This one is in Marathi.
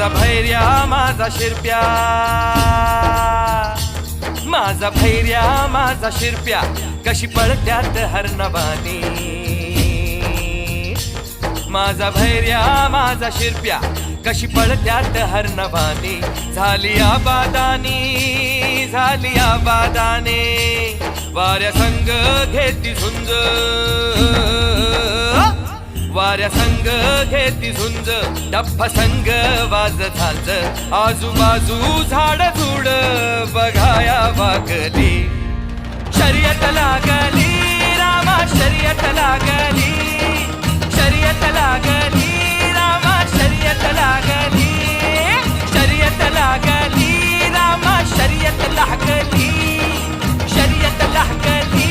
माझा भैर्या माझा शिरप्या, माझा भैर्या माझा शिरप्या, कशी पळत्यात हरणावानी. माझा भैर्या माझा शिरप्या, कशी पळत्यात हरणावानी. झाली आबादानी, झाली आबादाने, वाऱ्या संग घेती झुंज, वाऱ्या संग घेती झुंज, डफ्फा संग वाज झांज. आजूबाजू झाड झुड बघाया वागली. शर्यत लागली रामा शर्यत लागली.